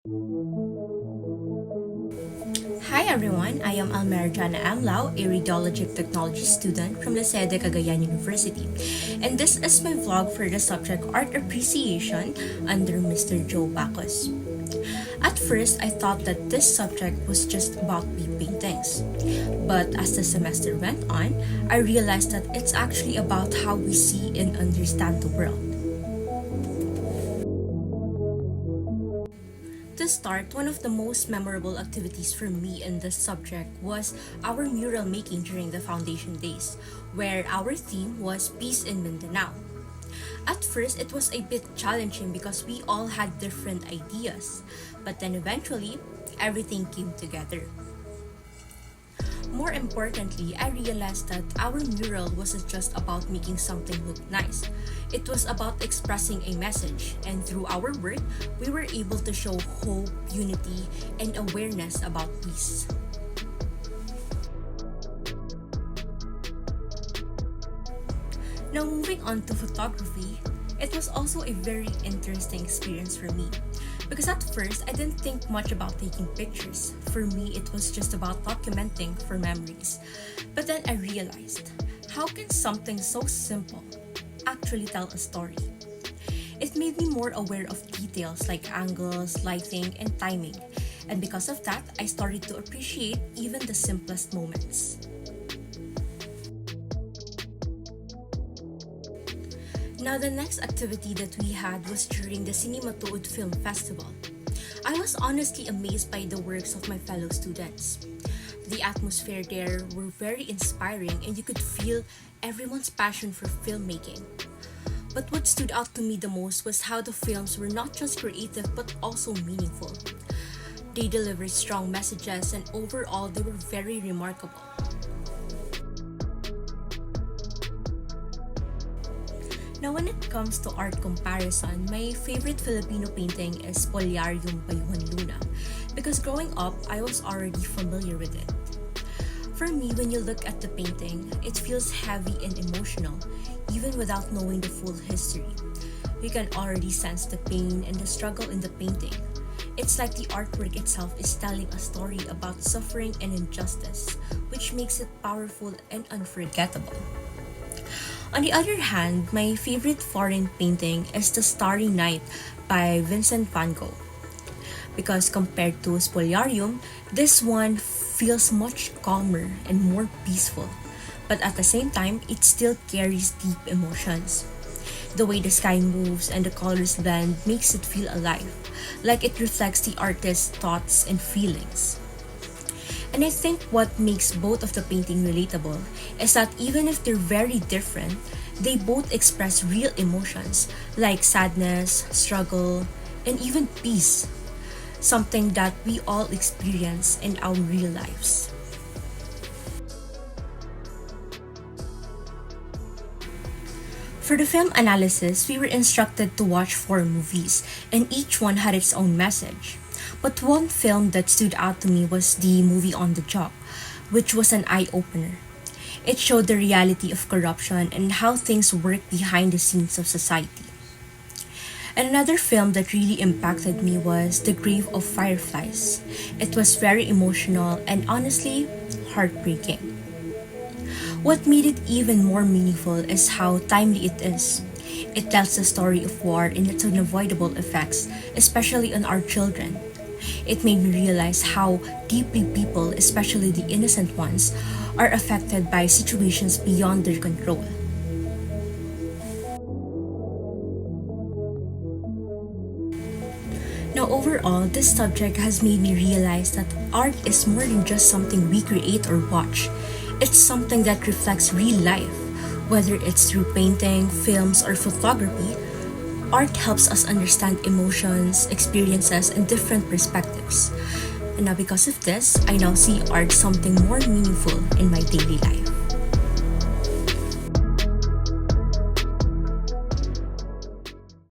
Hi everyone, I am Almerah, a radiologic technology student from La Sede Cagayan University, and this is my vlog for the subject Art Appreciation under Mr. Joe Bacos. At first, I thought that this subject was just about big paintings, but as the semester went on, I realized that it's actually about how we see and understand the world. To start, one of the most memorable activities for me in this subject was our mural making during the foundation days, where our theme was Peace in Mindanao. At first, it was a bit challenging because we all had different ideas, but then eventually, everything came together. More importantly, I realized that our mural wasn't just about making something look nice. It was about expressing a message, and through our work, we were able to show hope, unity, and awareness about peace. Now, moving on to photography, it was also a very interesting experience for me. Because at first, I didn't think much about taking pictures. For me, it was just about documenting for memories. But then I realized, how can something so simple actually tell a story? It made me more aware of details like angles, lighting, and timing. And because of that, I started to appreciate even the simplest moments. Now, the next activity that we had was during the Cinema Tuod Film Festival. I was honestly amazed by the works of my fellow students. The atmosphere there were very inspiring and you could feel everyone's passion for filmmaking. But what stood out to me the most was how the films were not just creative but also meaningful. They delivered strong messages and overall they were very remarkable. Now, when it comes to art comparison, my favorite Filipino painting is Polyarium by Juan Luna because growing up, I was already familiar with it. For me, when you look at the painting, it feels heavy and emotional, even without knowing the full history. You can already sense the pain and the struggle in the painting. It's like the artwork itself is telling a story about suffering and injustice, which makes it powerful and unforgettable. On the other hand, my favorite foreign painting is The Starry Night by Vincent van Gogh. Because compared to Spoliarium, this one feels much calmer and more peaceful. But at the same time, it still carries deep emotions. The way the sky moves and the colors blend makes it feel alive, like it reflects the artist's thoughts and feelings. And I think what makes both of the painting relatable is that even if they're very different, they both express real emotions like sadness, struggle, and even peace, something that we all experience in our real lives. For the film analysis, we were instructed to watch 4 movies, and each one had its own message. But one film that stood out to me was the movie On the Job, which was an eye-opener. It showed the reality of corruption and how things work behind the scenes of society. And another film that really impacted me was The Grave of Fireflies. It was very emotional and honestly heartbreaking. What made it even more meaningful is how timely it is. It tells the story of war and its unavoidable effects, especially on our children. It made me realize how deeply people, especially the innocent ones, are affected by situations beyond their control. Now, overall, this subject has made me realize that art is more than just something we create or watch. It's something that reflects real life. Whether it's through painting, films, or photography, art helps us understand emotions, experiences, and different perspectives. And now because of this, I now see art something more meaningful in my daily life.